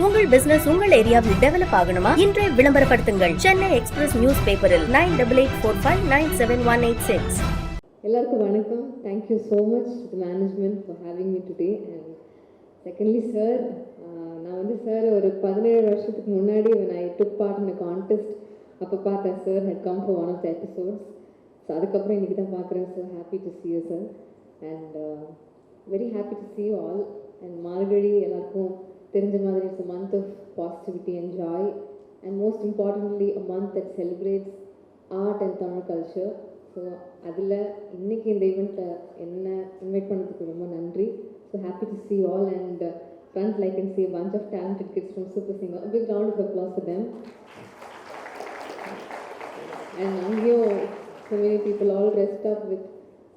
உங்கள் பிசினஸ் உங்கள் ஏரியாவில் டெவலப் ஆகணுமா? இன்றே விளம்பரப்படுத்துங்கள். சென்னை எக்ஸ்பிரஸ் நியூஸ் பேப்பரில் 988459971886. எல்லாருக்கும் வணக்கம். Thank you so much to management for having me today. And secondly sir, நான் வந்து சார் ஒரு 17 வருஷத்துக்கு முன்னாடி when I took part in a contest அப்போ பார்த்தேன். Sir had come for one of the episodes. So அதுக்கப்புறம் இன்றைக்கி தான் பார்க்குறேன் sir. Happy to see you sir. And very happy to see you all. And Margazhi எல்லாருக்கும் தெரிஞ்ச மாதிரி it's a month of positivity and joy, and most importantly a month that celebrates art and Tamil culture. So அதில் இன்றைக்கி இந்த ஈவெண்ட்டில் என்ன invite பண்ணதுக்கு ரொம்ப நன்றி. So happy to see you all, and front like and see a bunch of talented kids from Super Singer. A big round of applause for them. And அங்கேயும் so many people all dressed up with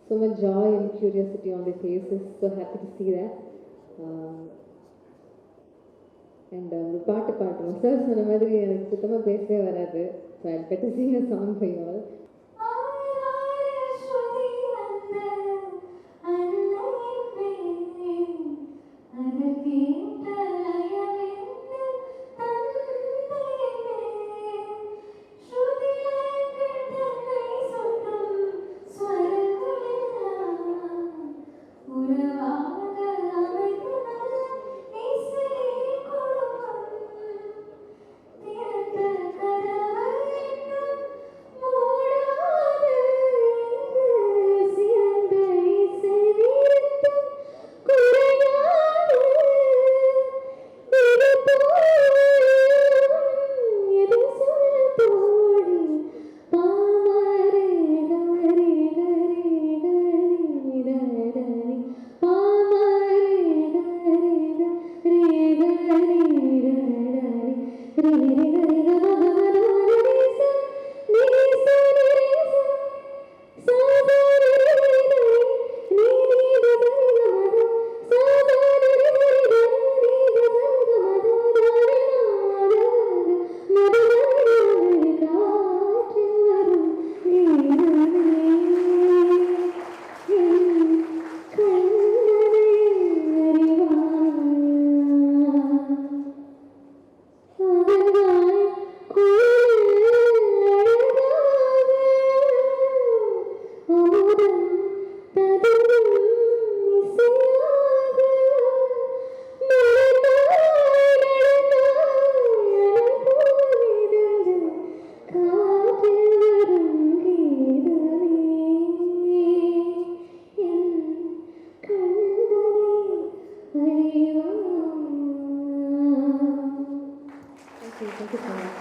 so much joy and curiosity on their faces. So happy to see that. And ஒரு பாட்டு பாடுறோம். Sir சொன்ன மாதிரி எனக்கு சுத்தமாக பேசவே வராது. So I better sing a song for you all. Thank you so much.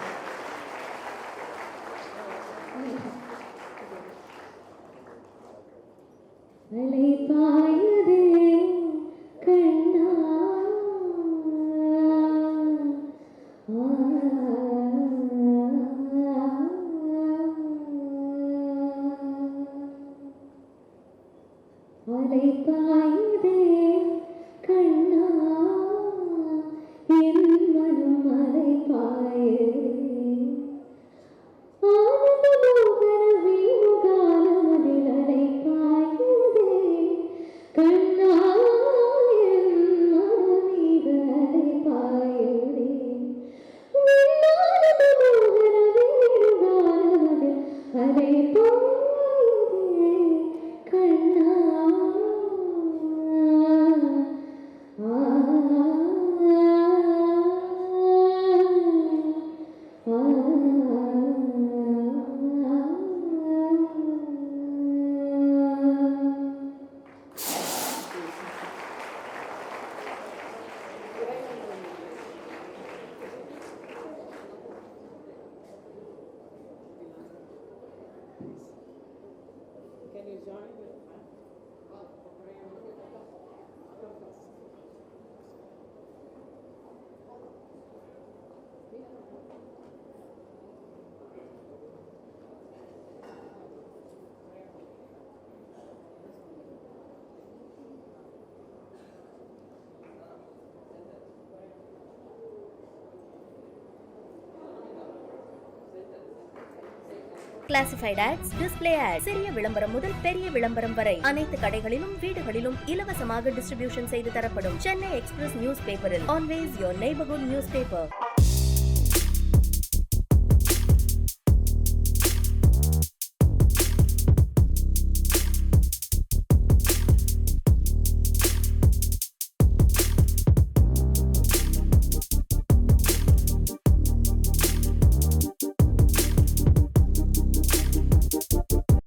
அலை பாயுதே கண்ணா, அலை பாயுதே கண்ணா, என் மனம் அலை பாயுதே. கிளாசிஃபைட் ஆட்ஸ், டிஸ்ப்ளே ஆட்ஸ், சிறிய விளம்பரம் முதல் பெரிய விளம்பரம் வரை அனைத்து கடைகளிலும் வீடுகளிலும் இலவசமாக டிஸ்ட்ரிபியூஷன் செய்து தரப்படும். சென்னை எக்ஸ்பிரஸ் நியூஸ் பேப்பரில் always your neighbourhood news paper.